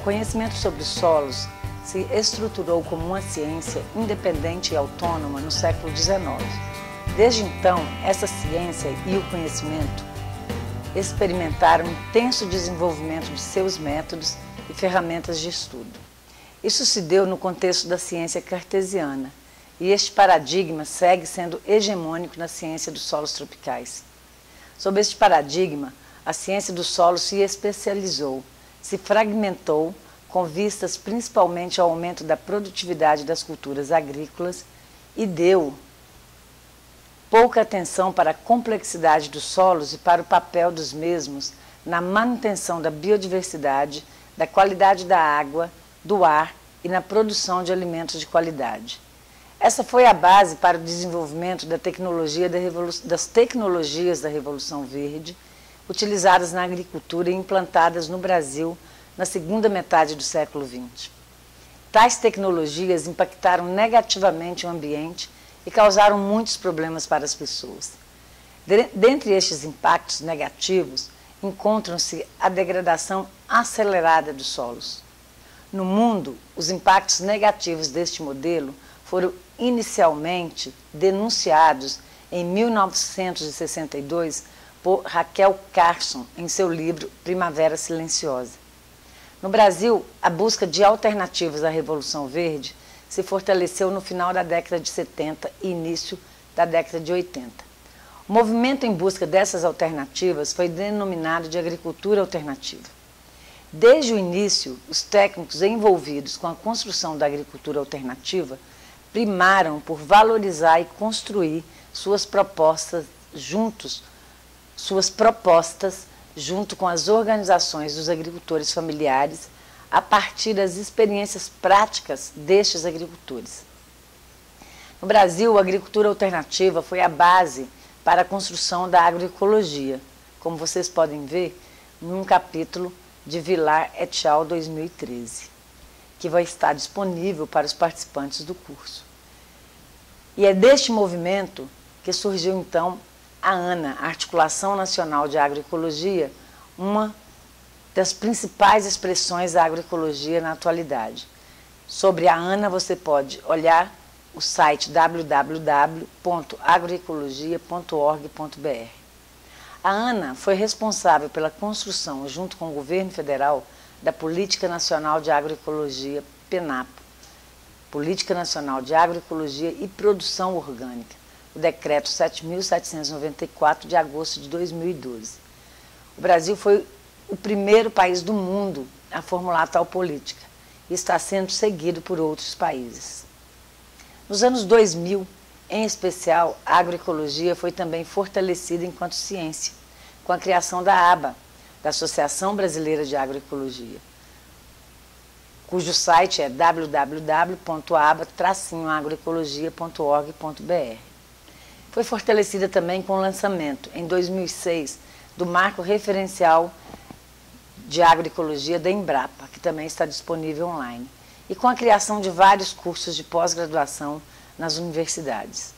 conhecimento sobre os solos se estruturou como uma ciência independente e autônoma no século XIX. Desde então, essa ciência e o conhecimento experimentaram intenso desenvolvimento de seus métodos e ferramentas de estudo. Isso se deu no contexto da ciência cartesiana, e este paradigma segue sendo hegemônico na ciência dos solos tropicais. Sob este paradigma, a ciência dos solos se especializou, se fragmentou, com vistas principalmente ao aumento da produtividade das culturas agrícolas e deu pouca atenção para a complexidade dos solos e para o papel dos mesmos na manutenção da biodiversidade, da qualidade da água, do ar e na produção de alimentos de qualidade. Essa foi a base para o desenvolvimento das tecnologias da Revolução Verde, utilizadas na agricultura e implantadas no Brasil na segunda metade do século XX. Tais tecnologias impactaram negativamente o ambiente e causaram muitos problemas para as pessoas. Dentre estes impactos negativos, encontram-se a degradação acelerada dos solos. No mundo, os impactos negativos deste modelo foram inicialmente denunciados em 1962 por Raquel Carson em seu livro Primavera Silenciosa. No Brasil, a busca de alternativas à Revolução Verde se fortaleceu no final da década de 70 e início da década de 80. O movimento em busca dessas alternativas foi denominado de agricultura alternativa. Desde o início, os técnicos envolvidos com a construção da agricultura alternativa primaram por valorizar e construir suas propostas junto com as organizações dos agricultores familiares, a partir das experiências práticas destes agricultores. No Brasil, a agricultura alternativa foi a base para a construção da agroecologia, como vocês podem ver num capítulo de Vilar et al. 2013, que vai estar disponível para os participantes do curso. E é deste movimento que surgiu então a ANA, a Articulação Nacional de Agroecologia, uma das principais expressões da agroecologia na atualidade. Sobre a ANA você pode olhar o site www.agroecologia.org.br. A ANA foi responsável pela construção, junto com o governo federal, da Política Nacional de Agroecologia, PNAPO, Política Nacional de Agroecologia e Produção Orgânica, o Decreto 7.794 de agosto de 2012. O Brasil foi o primeiro país do mundo a formular tal política e está sendo seguido por outros países. Nos anos 2000, em especial, a agroecologia foi também fortalecida enquanto ciência, com a criação da ABA, da Associação Brasileira de Agroecologia, cujo site é www.aba-agroecologia.org.br. Foi fortalecida também com o lançamento, em 2006, do Marco Referencial de Agroecologia da Embrapa, que também está disponível online, e com a criação de vários cursos de pós-graduação nas universidades.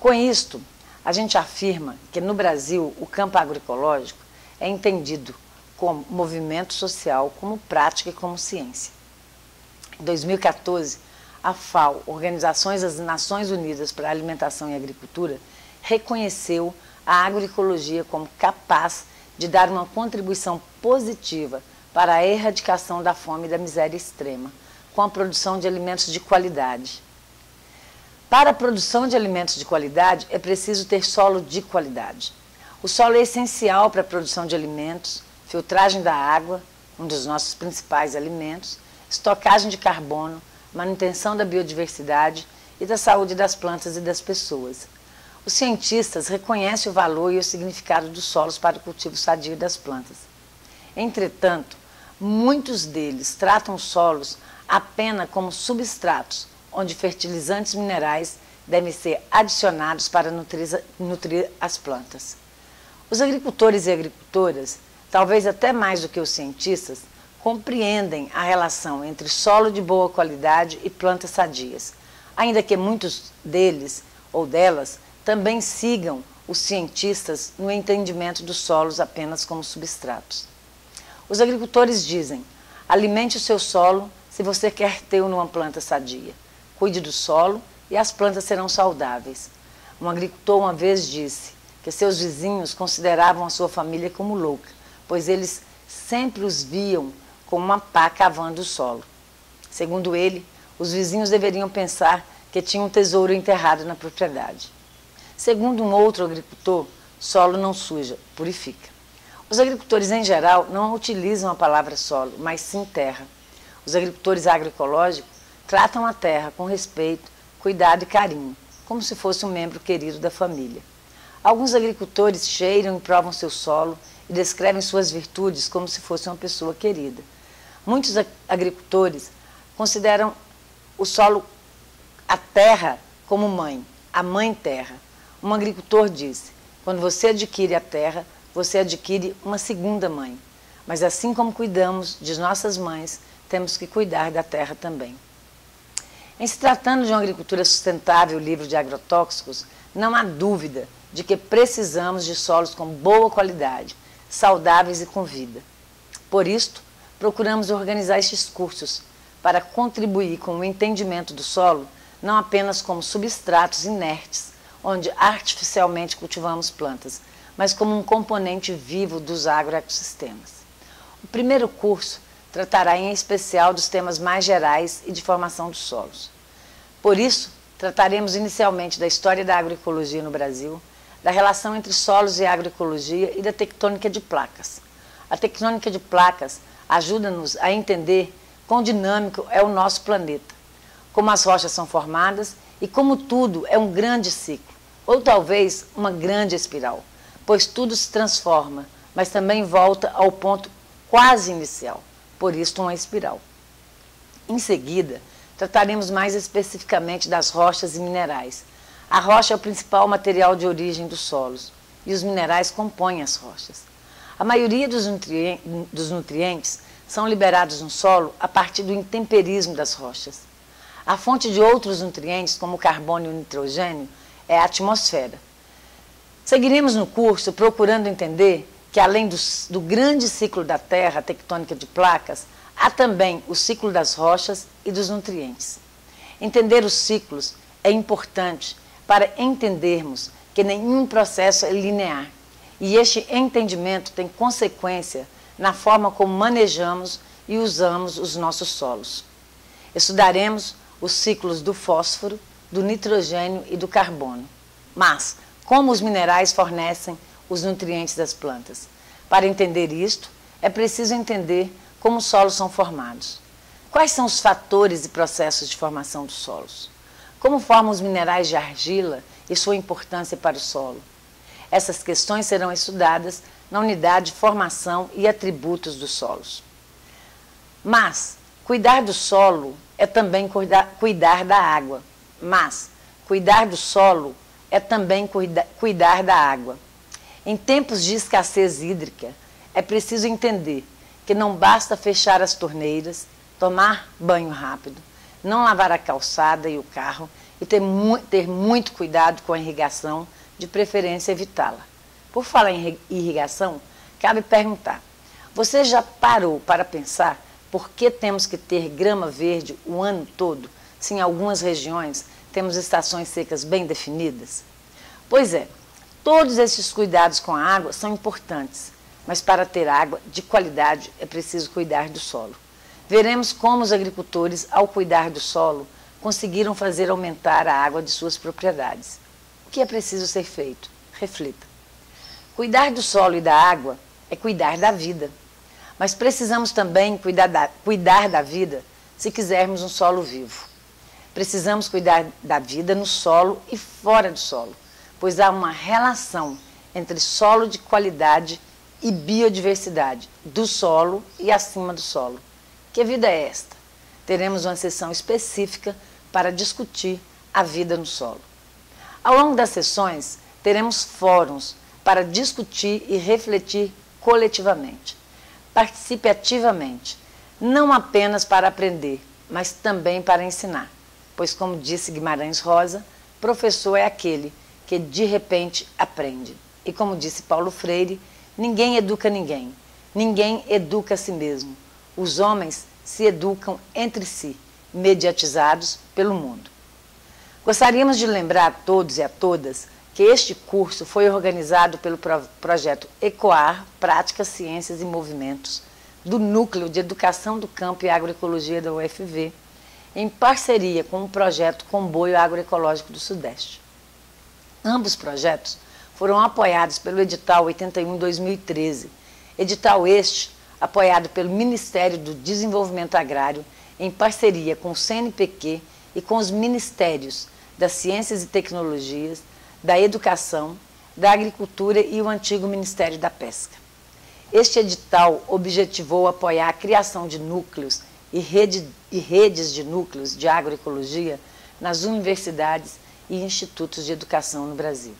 Com isto, a gente afirma que no Brasil o campo agroecológico é entendido como movimento social, como prática e como ciência. Em 2014, a FAO, Organizações das Nações Unidas para a Alimentação e Agricultura, reconheceu a agroecologia como capaz de dar uma contribuição positiva para a erradicação da fome e da miséria extrema, com a produção de alimentos de qualidade. Para a produção de alimentos de qualidade, é preciso ter solo de qualidade. O solo é essencial para a produção de alimentos, filtragem da água, um dos nossos principais alimentos, estocagem de carbono, manutenção da biodiversidade e da saúde das plantas e das pessoas. Os cientistas reconhecem o valor e o significado dos solos para o cultivo sadio das plantas. Entretanto, muitos deles tratam os solos apenas como substratos, onde fertilizantes minerais devem ser adicionados para nutrir as plantas. Os agricultores e agricultoras, talvez até mais do que os cientistas, compreendem a relação entre solo de boa qualidade e plantas sadias, ainda que muitos deles ou delas também sigam os cientistas no entendimento dos solos apenas como substratos. Os agricultores dizem: Alimente o seu solo se você quer ter uma planta sadia. Cuide do solo e as plantas serão saudáveis. Um agricultor uma vez disse que seus vizinhos consideravam a sua família como louca, pois eles sempre os viam com uma pá cavando o solo. Segundo ele, os vizinhos deveriam pensar que tinha um tesouro enterrado na propriedade. Segundo um outro agricultor, solo não suja, purifica. Os agricultores em geral não utilizam a palavra solo, mas sim terra. Os agricultores agroecológicos tratam a terra com respeito, cuidado e carinho, como se fosse um membro querido da família. Alguns agricultores cheiram e provam seu solo e descrevem suas virtudes como se fosse uma pessoa querida. Muitos agricultores consideram o solo, a terra, como mãe, a mãe terra. Um agricultor disse: quando você adquire a terra, você adquire uma segunda mãe. Mas assim como cuidamos de nossas mães, temos que cuidar da terra também. Em se tratando de uma agricultura sustentável livre de agrotóxicos, não há dúvida de que precisamos de solos com boa qualidade, saudáveis e com vida. Por isto, procuramos organizar estes cursos para contribuir com o entendimento do solo, não apenas como substratos inertes, onde artificialmente cultivamos plantas, mas como um componente vivo dos agroecossistemas. O primeiro curso tratará em especial dos temas mais gerais e de formação dos solos. Por isso, trataremos inicialmente da história da agroecologia no Brasil, da relação entre solos e agroecologia e da tectônica de placas. A tectônica de placas ajuda-nos a entender quão dinâmico é o nosso planeta, como as rochas são formadas e como tudo é um grande ciclo, ou talvez uma grande espiral, pois tudo se transforma, mas também volta ao ponto quase inicial, por isso uma espiral. Em seguida, trataremos mais especificamente das rochas e minerais. A rocha é o principal material de origem dos solos e os minerais compõem as rochas. A maioria dos nutrientes são liberados no solo a partir do intemperismo das rochas. A fonte de outros nutrientes, como o carbono e o nitrogênio, é a atmosfera. Seguiremos no curso procurando entender que, além do grande ciclo da Terra, a tectônica de placas, há também o ciclo das rochas e dos nutrientes. Entender os ciclos é importante para entendermos que nenhum processo é linear, e este entendimento tem consequência na forma como manejamos e usamos os nossos solos. Estudaremos os ciclos do fósforo, do nitrogênio e do carbono, mas como os minerais fornecem os nutrientes das plantas. Para entender isto, é preciso entender como os solos são formados. Quais são os fatores e processos de formação dos solos? Como formam os minerais de argila e sua importância para o solo? Essas questões serão estudadas na unidade de formação e atributos dos solos. Mas cuidar do solo é também cuidar da água. Mas cuidar do solo é também cuidar da água. Em tempos de escassez hídrica, é preciso entender que não basta fechar as torneiras, tomar banho rápido, não lavar a calçada e o carro e ter muito cuidado com a irrigação, de preferência evitá-la. Por falar em irrigação, cabe perguntar: você já parou para pensar por que temos que ter grama verde o ano todo, se em algumas regiões temos estações secas bem definidas? Pois é, todos esses cuidados com a água são importantes, mas para ter água de qualidade é preciso cuidar do solo. Veremos como os agricultores, ao cuidar do solo, conseguiram fazer aumentar a água de suas propriedades. O que é preciso ser feito? Reflita. Cuidar do solo e da água é cuidar da vida, mas precisamos também cuidar da vida se quisermos um solo vivo. Precisamos cuidar da vida no solo e fora do solo, pois há uma relação entre solo de qualidade e biodiversidade do solo e acima do solo. Que vida é esta? Teremos uma sessão específica para discutir a vida no solo. Ao longo das sessões, teremos fóruns para discutir e refletir coletivamente. Participe ativamente, não apenas para aprender, mas também para ensinar, pois, como disse Guimarães Rosa, professor é aquele que de repente aprende. E como disse Paulo Freire, ninguém educa ninguém, ninguém educa a si mesmo. os homens se educam entre si, mediatizados pelo mundo. Gostaríamos de lembrar a todos e a todas que este curso foi organizado pelo projeto ECOAR, Práticas, Ciências e Movimentos, do Núcleo de Educação do Campo e Agroecologia da UFV, em parceria com o projeto Comboio Agroecológico do Sudeste. Ambos projetos foram apoiados pelo edital 81/2013, edital este apoiado pelo Ministério do Desenvolvimento Agrário, em parceria com o CNPq e com os Ministérios das Ciências e Tecnologias, da Educação, da Agricultura e o antigo Ministério da Pesca. Este edital objetivou apoiar a criação de núcleos e redes de núcleos de agroecologia nas universidades e institutos de educação no Brasil.